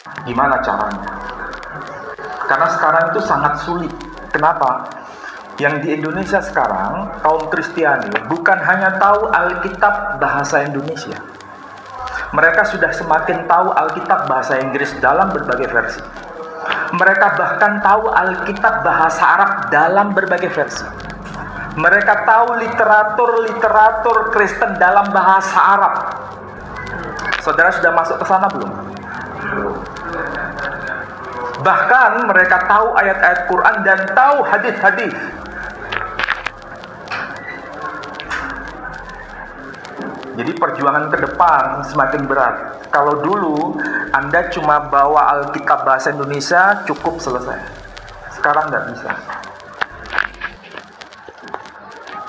Gimana caranya? Karena sekarang itu sangat sulit. Kenapa? Yang di Indonesia sekarang, kaum Kristiani bukan hanya tahu Alkitab bahasa Indonesia. Mereka sudah semakin tahu Alkitab bahasa Inggris dalam berbagai versi. Mereka bahkan tahu Alkitab bahasa Arab dalam berbagai versi. Mereka tahu literatur Kristen dalam bahasa Arab. Saudara sudah masuk ke sana belum? Bahkan mereka tahu ayat-ayat Quran dan tahu hadis-hadis. Jadi perjuangan ke depan semakin berat. Kalau dulu Anda cuma bawa Alkitab bahasa Indonesia cukup selesai. Sekarang nggak bisa.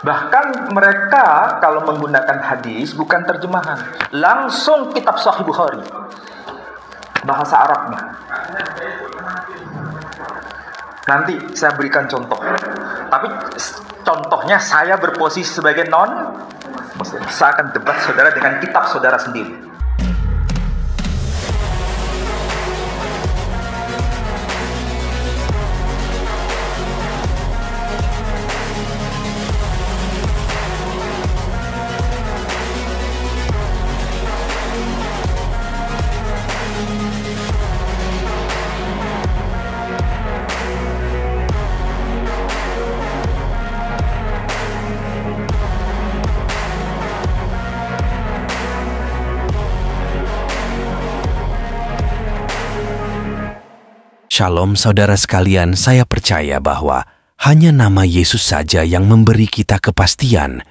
Bahkan mereka kalau menggunakan hadis bukan terjemahan, langsung kitab Sahih Bukhari, bahasa Arabnya. Nanti saya berikan contoh. Tapi contohnya saya berposisi sebagai non-Muslim. Saya akan debat saudara dengan kitab saudara sendiri. Shalom saudara sekalian, saya percaya bahwa hanya nama Yesus saja yang memberi kita kepastian.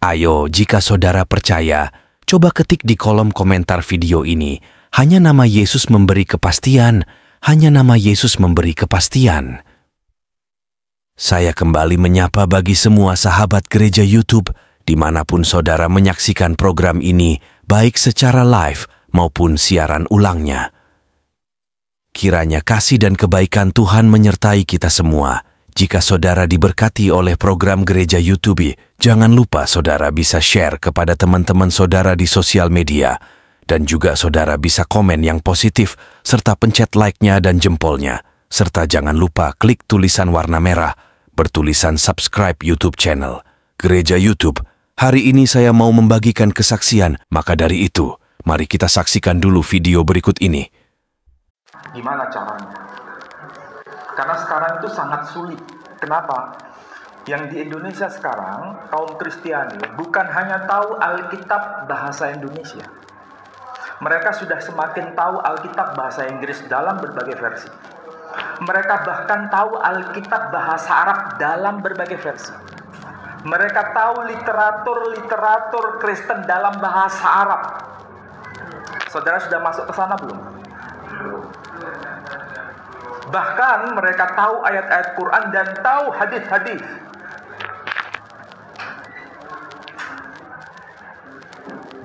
Ayo, jika saudara percaya, coba ketik di kolom komentar video ini, hanya nama Yesus memberi kepastian, hanya nama Yesus memberi kepastian. Saya kembali menyapa bagi semua sahabat gereja YouTube, dimanapun saudara menyaksikan program ini, baik secara live maupun siaran ulangnya. Kiranya kasih dan kebaikan Tuhan menyertai kita semua. Jika saudara diberkati oleh program Gereja YouTube, jangan lupa saudara bisa share kepada teman-teman saudara di sosial media. Dan juga saudara bisa komen yang positif, serta pencet like-nya dan jempolnya. Serta jangan lupa klik tulisan warna merah, bertulisan subscribe YouTube channel. Gereja YouTube, hari ini saya mau membagikan kesaksian, maka dari itu, mari kita saksikan dulu video berikut ini. Gimana caranya? Karena sekarang itu sangat sulit. Kenapa? Yang di Indonesia sekarang, kaum Kristiani bukan hanya tahu Alkitab bahasa Indonesia. Mereka sudah semakin tahu Alkitab bahasa Inggris dalam berbagai versi. Mereka bahkan tahu Alkitab bahasa Arab dalam berbagai versi. Mereka tahu literatur Kristen dalam bahasa Arab. Saudara sudah masuk ke sana belum? Bahkan mereka tahu ayat-ayat Quran dan tahu hadis-hadis.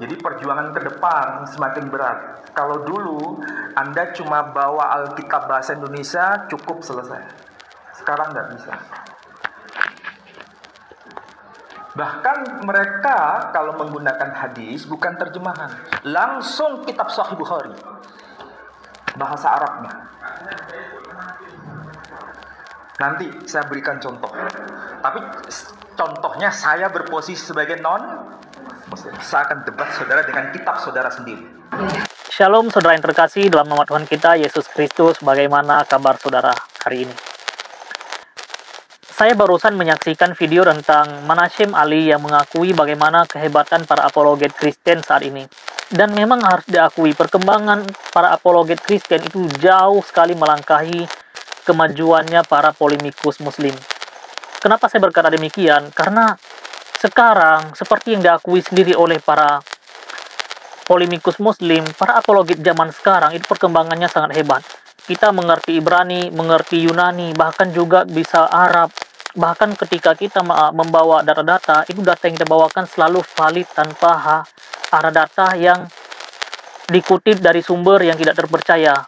Jadi perjuangan ke depan semakin berat. Kalau dulu Anda cuma bawa Alkitab bahasa Indonesia cukup selesai. Sekarang nggak bisa. Bahkan mereka kalau menggunakan hadis bukan terjemahan, langsung kitab Sahih Bukhari, bahasa Arabnya. Nanti saya berikan contoh. Tapi contohnya saya berposisi sebagai non-Muslim. Saya akan debat saudara dengan kitab saudara sendiri. Shalom saudara yang terkasih dalam nama Tuhan kita Yesus Kristus. Bagaimana kabar saudara hari ini? Saya barusan menyaksikan video tentang Manashem Ali yang mengakui bagaimana kehebatan para apologet Kristen saat ini. Dan memang harus diakui perkembangan para apologet Kristen itu jauh sekali melangkahi kemajuannya para polemikus Muslim. Kenapa saya berkata demikian? Karena sekarang seperti yang diakui sendiri oleh para polemikus Muslim, para apologet zaman sekarang itu perkembangannya sangat hebat. Kita mengerti Ibrani, mengerti Yunani, bahkan juga bisa Arab. Bahkan ketika kita membawa data-data, itu data yang kita bawakan selalu valid tanpa ada data yang dikutip dari sumber yang tidak terpercaya.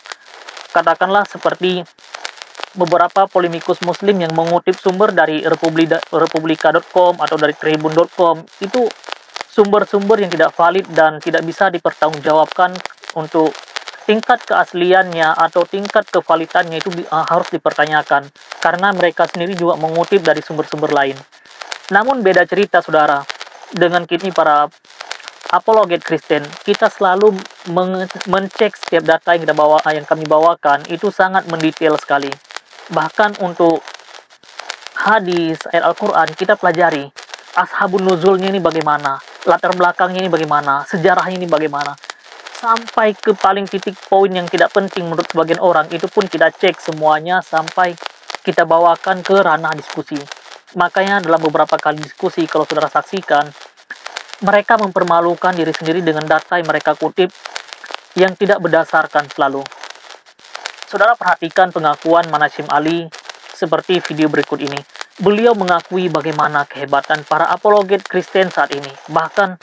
Katakanlah seperti beberapa polemikus Muslim yang mengutip sumber dari republika.com atau dari tribun.com, itu sumber-sumber yang tidak valid dan tidak bisa dipertanggungjawabkan untuk tingkat keasliannya atau tingkat kevalitannya itu harus dipertanyakan, karena mereka sendiri juga mengutip dari sumber-sumber lain. Namun beda cerita, saudara, dengan kita para apologet Kristen. Kita selalu mencek setiap data yang kami bawakan, itu sangat mendetail sekali. Bahkan untuk hadis, ayat Al-Quran, kita pelajari ashabun nuzulnya ini bagaimana, latar belakangnya ini bagaimana, sejarahnya ini bagaimana, sampai ke paling titik poin yang tidak penting menurut sebagian orang, itu pun kita cek semuanya sampai kita bawakan ke ranah diskusi. Makanya dalam beberapa kali diskusi, kalau saudara saksikan, mereka mempermalukan diri sendiri dengan data yang mereka kutip yang tidak berdasarkan selalu. Saudara perhatikan pengakuan Manashim Ali seperti video berikut ini. Beliau mengakui bagaimana kehebatan para apologet Kristen saat ini. Bahkan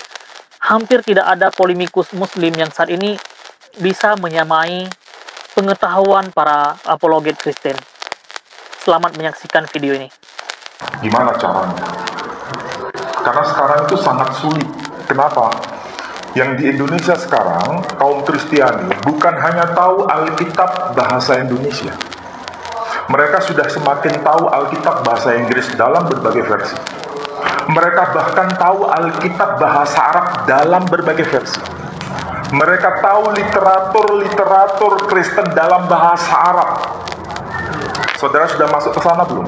hampir tidak ada polemikus Muslim yang saat ini bisa menyamai pengetahuan para apologet Kristen. Selamat menyaksikan video ini. Gimana caranya? Karena sekarang itu sangat sulit. Kenapa? Yang di Indonesia sekarang, kaum Kristiani bukan hanya tahu Alkitab bahasa Indonesia. Mereka sudah semakin tahu Alkitab bahasa Inggris dalam berbagai versi. Mereka bahkan tahu Alkitab bahasa Arab dalam berbagai versi. Mereka tahu literatur Kristen dalam bahasa Arab. Saudara sudah masuk ke sana belum?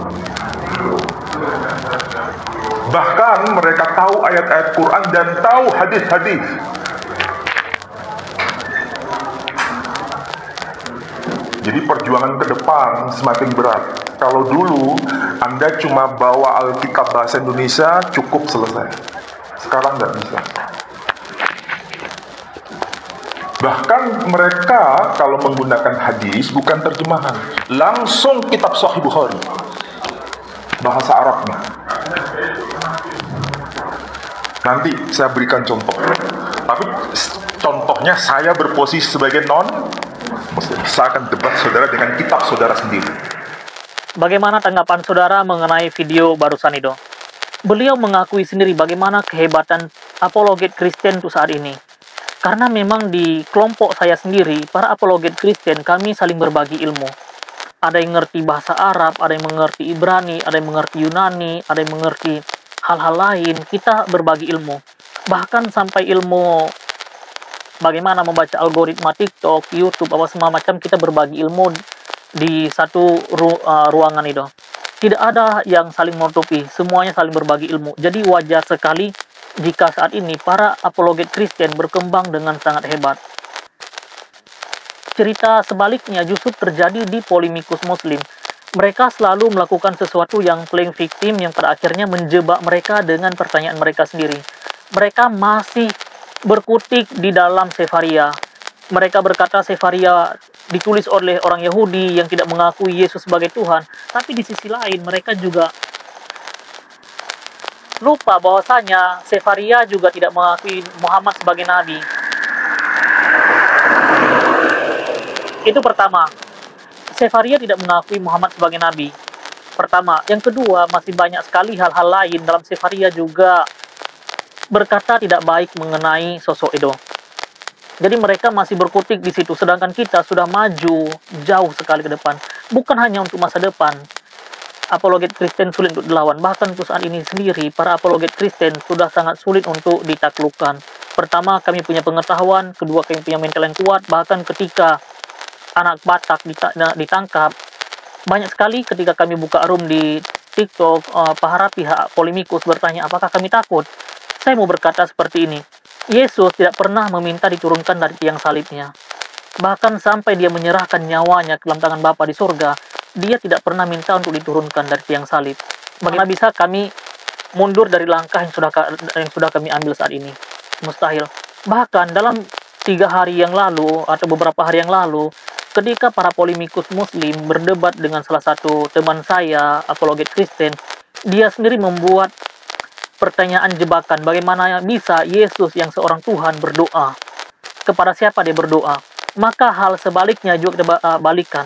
Bahkan mereka tahu ayat-ayat Quran dan tahu hadis-hadis. Jadi perjuangan ke depan semakin berat. Kalau dulu Anda cuma bawa Alkitab bahasa Indonesia, cukup selesai. Sekarang nggak bisa. Bahkan mereka kalau menggunakan hadis bukan terjemahan, langsung kitab Sahih Bukhari, bahasa Arabnya. Nanti saya berikan contoh. Tapi contohnya saya berposisi sebagai non-Muslim. Saya akan debat saudara dengan kitab saudara sendiri. Bagaimana tanggapan saudara mengenai video barusan itu? Beliau mengakui sendiri bagaimana kehebatan apologet Kristen untuk saat ini. Karena memang di kelompok saya sendiri, para apologet Kristen, kami saling berbagi ilmu. Ada yang mengerti bahasa Arab, ada yang mengerti Ibrani, ada yang mengerti Yunani, ada yang mengerti hal-hal lain. Kita berbagi ilmu. Bahkan sampai ilmu bagaimana membaca algoritma TikTok, YouTube, apa semua macam, kita berbagi ilmu di satu ruangan itu. Tidak ada yang saling menutupi, semuanya saling berbagi ilmu. Jadi wajar sekali jika saat ini para apologet Kristen berkembang dengan sangat hebat. Cerita sebaliknya justru terjadi di polemikus Muslim. Mereka selalu melakukan sesuatu yang playing victim yang pada akhirnya menjebak mereka dengan pertanyaan mereka sendiri. Mereka masih berkutik di dalam Sefaria. Mereka berkata Sefaria ditulis oleh orang Yahudi yang tidak mengakui Yesus sebagai Tuhan. Tapi di sisi lain mereka juga lupa bahwasanya Sefaria juga tidak mengakui Muhammad sebagai nabi. Itu pertama. Sefaria tidak mengakui Muhammad sebagai nabi. Pertama. Yang kedua, masih banyak sekali hal-hal lain dalam Sefaria juga berkata tidak baik mengenai sosok itu. Jadi mereka masih berkutik di situ, sedangkan kita sudah maju jauh sekali ke depan. Bukan hanya untuk masa depan. Apologet Kristen sulit untuk dilawan. Bahkan untuk saat ini sendiri, para apologet Kristen sudah sangat sulit untuk ditaklukkan. Pertama, kami punya pengetahuan. Kedua, kami punya mental yang kuat. Bahkan ketika anak Batak ditangkap, banyak sekali ketika kami buka room di TikTok, para pihak polemikus bertanya, apakah kami takut? Saya mau berkata seperti ini. Yesus tidak pernah meminta diturunkan dari tiang salibnya. Bahkan sampai dia menyerahkan nyawanya ke dalam tangan Bapa di surga, dia tidak pernah minta untuk diturunkan dari tiang salib. Bagaimana bisa kami mundur dari langkah yang sudah kami ambil saat ini? Mustahil. Bahkan dalam 3 hari yang lalu atau beberapa hari yang lalu, ketika para polemikus Muslim berdebat dengan salah satu teman saya, apologet Kristen, dia sendiri membuat pertanyaan jebakan. Bagaimana bisa Yesus yang seorang Tuhan berdoa? Kepada siapa dia berdoa? Maka hal sebaliknya juga kita balikan.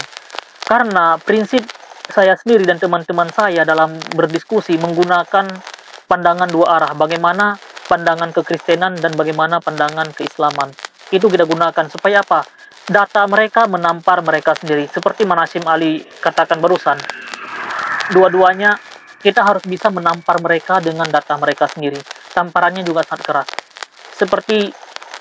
Karena prinsip saya sendiri dan teman-teman saya dalam berdiskusi menggunakan pandangan 2 arah. Bagaimana pandangan kekristenan dan bagaimana pandangan keislaman. Itu kita gunakan supaya apa? data mereka menampar mereka sendiri. Seperti Manashim Ali katakan barusan, dua-duanya kita harus bisa menampar mereka dengan data mereka sendiri. Tamparannya juga sangat keras. Seperti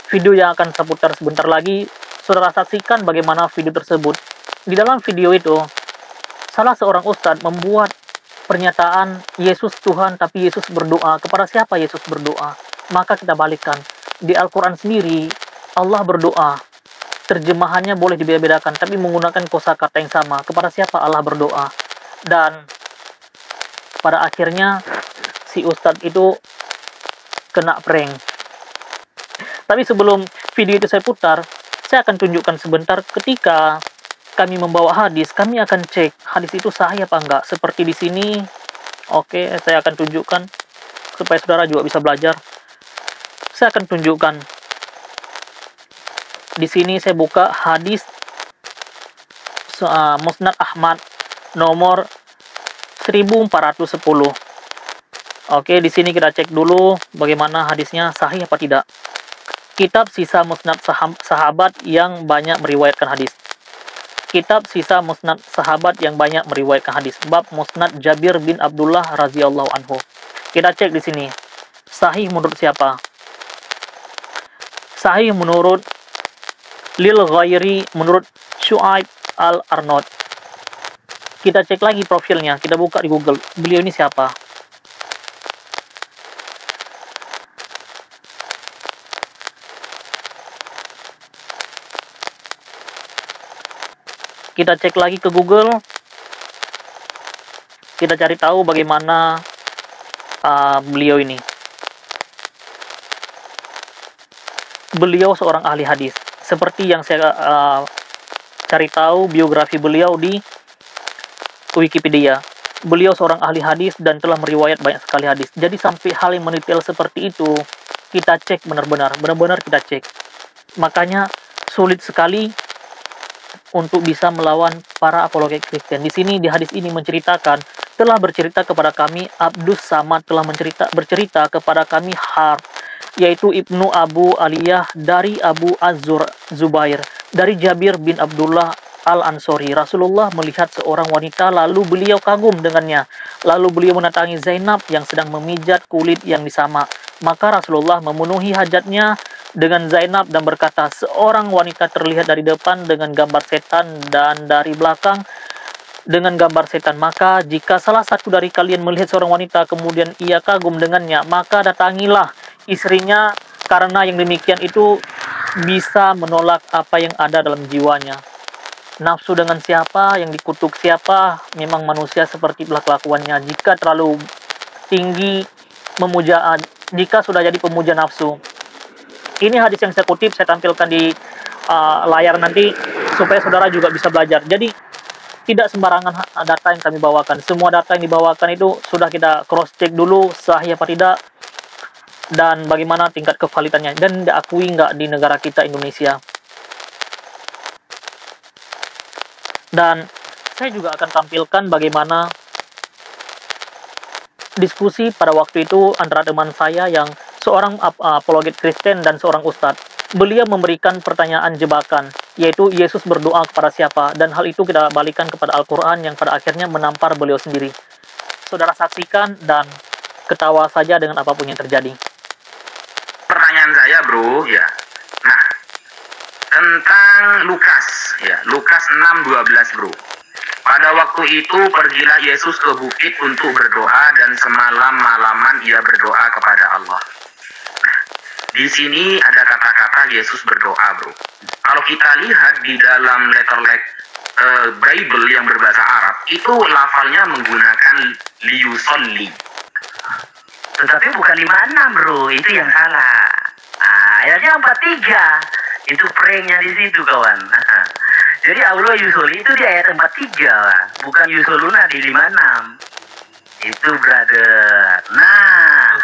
video yang akan saya putar sebentar lagi, saudara saksikan bagaimana video tersebut. Di dalam video itu, salah seorang ustadz membuat pernyataan Yesus Tuhan, tapi Yesus berdoa. Kepada siapa Yesus berdoa? Maka kita balikkan. Di Al-Quran sendiri, Allah berdoa. Terjemahannya boleh dibedakan, tapi menggunakan kosakata yang sama. Kepada siapa Allah berdoa? Dan pada akhirnya, si ustadz itu kena prank. Tapi sebelum video itu saya putar, saya akan tunjukkan sebentar ketika kami membawa hadis, kami akan cek hadis itu sahih apa enggak. Seperti di sini, oke, saya akan tunjukkan supaya saudara juga bisa belajar. Saya akan tunjukkan. Di sini saya buka hadis Musnad Ahmad nomor 1410. Oke, di sini kita cek dulu bagaimana hadisnya sahih apa tidak. Kitab sisa Musnad sahabat yang banyak meriwayatkan hadis. Kitab sisa Musnad sahabat yang banyak meriwayatkan hadis. Bab Musnad Jabir bin Abdullah radhiyallahu anhu. Kita cek di sini. Sahih menurut siapa? Sahih menurut Lil Ghairi, menurut Syu'aib Al-Arnaud. Kita cek lagi profilnya. Kita buka di Google. Beliau ini siapa? Kita cek lagi ke Google, kita cari tahu bagaimana beliau ini. Beliau seorang ahli hadis. Seperti yang saya cari tahu biografi beliau di Wikipedia. Beliau seorang ahli hadis dan telah meriwayat banyak sekali hadis. Jadi sampai hal yang mendetail seperti itu, kita cek benar-benar kita cek. Makanya sulit sekali untuk bisa melawan para apologet Kristen. Di sini di hadis ini menceritakan, telah bercerita kepada kami Abdus Samad, telah bercerita kepada kami Har, yaitu Ibnu Abu Aliyah dari Abu Az-Zubair, dari Jabir bin Abdullah Al-Ansori. Rasulullah melihat seorang wanita, lalu beliau kagum dengannya. Lalu beliau mendatangi Zainab yang sedang memijat kulit yang disamak. Maka Rasulullah memenuhi hajatnya dengan Zainab dan berkata, seorang wanita terlihat dari depan dengan gambar setan dan dari belakang dengan gambar setan. Maka jika salah satu dari kalian melihat seorang wanita kemudian ia kagum dengannya, maka datangilah istrinya, karena yang demikian itu bisa menolak apa yang ada dalam jiwanya. Nafsu dengan siapa, yang dikutuk siapa, memang manusia seperti kelakuannya. Jika terlalu tinggi memuja, jika sudah jadi pemuja nafsu. Ini hadis yang saya kutip, saya tampilkan di layar nanti supaya saudara juga bisa belajar. Jadi tidak sembarangan data yang kami bawakan. Semua data yang dibawakan itu sudah kita cross check dulu sahih apa tidak dan bagaimana tingkat kevalidannya, dan diakui nggak di negara kita Indonesia. Dan saya juga akan tampilkan bagaimana diskusi pada waktu itu antara teman saya yang seorang apologet Kristen dan seorang ustadz. Beliau memberikan pertanyaan jebakan, yaitu Yesus berdoa kepada siapa, dan hal itu kita balikan kepada Al-Quran yang pada akhirnya menampar beliau sendiri. Saudara saksikan dan ketawa saja dengan apapun yang terjadi. Pertanyaan saya, bro, ya. Nah, tentang Lukas, ya, Lukas 6:12, bro. Pada waktu itu pergilah Yesus ke bukit untuk berdoa dan semalam-malaman ia berdoa kepada Allah. Nah, di sini ada kata-kata Yesus berdoa, bro. Kalau kita lihat di dalam Bible yang berbahasa Arab, itu lafalnya menggunakan liusolli. Tetapi bukan 56, bro, itu yang salah. Ayatnya 43, itu pranknya di situ, kawan. Jadi Allah yusoli itu di ayat 43 lah, bukan yusoluna di 56. Itu, brother. Nah,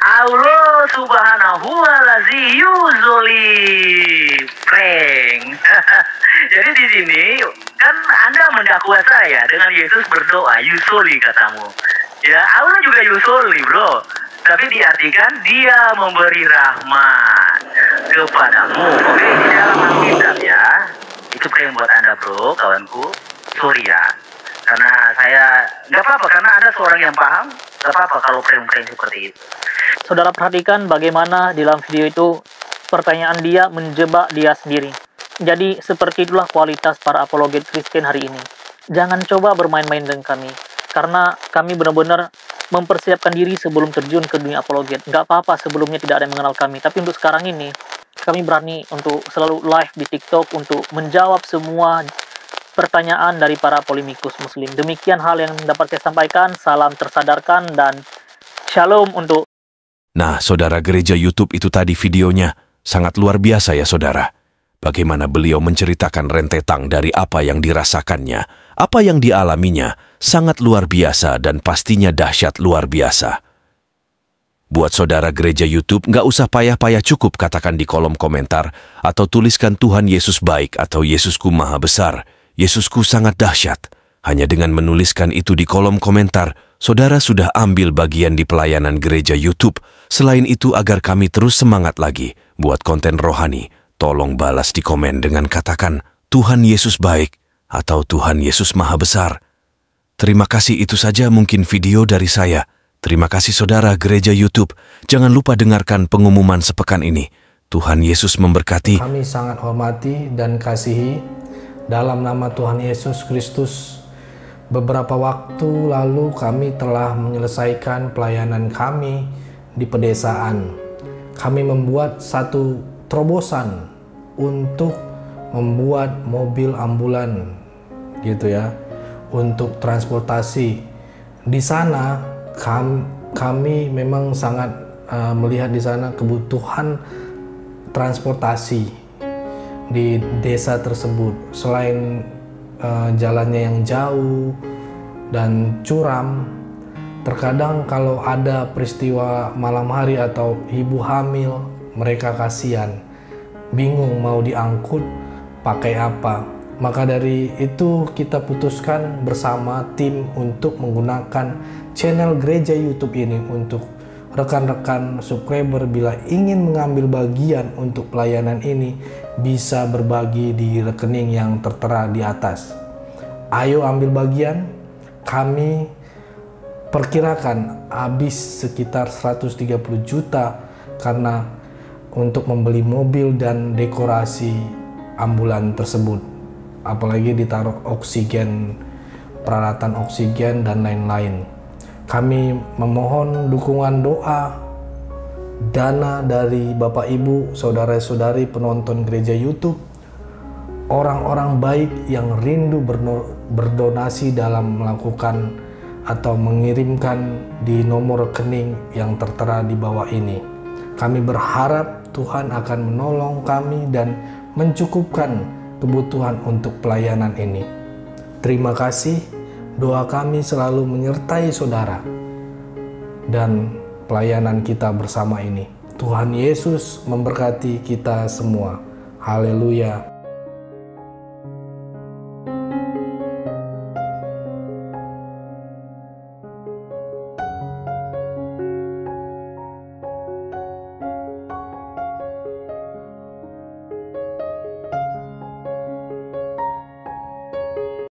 Allah subhanahu wa lazi yusoli prank. Jadi di sini kan Anda mendakwa saya dengan Yesus berdoa, yusoli katamu. Ya, Allah juga yusoli, bro. Tapi diartikan dia memberi rahmat. kepadamu. Oke, di dalam Alkitab ya, itu prank buat Anda bro, kawanku. Sorry ya, karena saya nggak apa-apa, karena ada seorang yang paham, nggak apa-apa kalau prank-prank seperti itu. Saudara perhatikan bagaimana di dalam video itu pertanyaan dia menjebak dia sendiri. Jadi seperti itulah kualitas para apologet Kristen hari ini. Jangan coba bermain-main dengan kami, karena kami benar-benar mempersiapkan diri sebelum terjun ke dunia apologet. Nggak apa-apa sebelumnya tidak ada yang mengenal kami, tapi untuk sekarang ini kami berani untuk selalu live di TikTok untuk menjawab semua pertanyaan dari para polemikus muslim. Demikian hal yang dapat saya sampaikan. Salam tersadarkan dan shalom untuk... Nah, saudara, gereja YouTube itu tadi videonya sangat luar biasa ya saudara. Bagaimana beliau menceritakan rentetan dari apa yang dirasakannya, apa yang dialaminya, sangat luar biasa dan pastinya dahsyat luar biasa. Buat saudara gereja YouTube, nggak usah payah-payah, cukup katakan di kolom komentar atau tuliskan Tuhan Yesus baik atau Yesusku maha besar, Yesusku sangat dahsyat. Hanya dengan menuliskan itu di kolom komentar, saudara sudah ambil bagian di pelayanan gereja YouTube. Selain itu, agar kami terus semangat lagi buat konten rohani, tolong balas di komen dengan katakan Tuhan Yesus baik atau Tuhan Yesus maha besar. Terima kasih, itu saja mungkin video dari saya. Terima kasih saudara gereja YouTube. Jangan lupa dengarkan pengumuman sepekan ini. Tuhan Yesus memberkati. Kami sangat hormati dan kasihi dalam nama Tuhan Yesus Kristus. Beberapa waktu lalu kami telah menyelesaikan pelayanan kami di pedesaan. Kami membuat satu terobosan untuk membuat mobil ambulan gitu ya, untuk transportasi. Di sana kami memang sangat melihat di sana kebutuhan transportasi di desa tersebut. Selain jalannya yang jauh dan curam, terkadang kalau ada peristiwa malam hari atau ibu hamil, mereka kasihan, bingung mau diangkut pakai apa. Maka dari itu kita putuskan bersama tim untuk menggunakan channel gereja YouTube ini untuk rekan-rekan subscriber bila ingin mengambil bagian untuk pelayanan ini bisa berbagi di rekening yang tertera di atas. Ayo ambil bagian. Kami perkirakan habis sekitar 130 juta karena untuk membeli mobil dan dekorasi ambulan tersebut, apalagi ditaruh oksigen, peralatan oksigen dan lain-lain. Kami memohon dukungan doa, dana dari Bapak Ibu, saudara-saudari penonton gereja YouTube, orang-orang baik yang rindu berdonasi dalam melakukan atau mengirimkan di nomor rekening yang tertera di bawah ini. Kami berharap Tuhan akan menolong kami dan mencukupkan kebutuhan untuk pelayanan ini. Terima kasih, doa kami selalu menyertai saudara dan pelayanan kita bersama ini. Tuhan Yesus memberkati kita semua. Haleluya.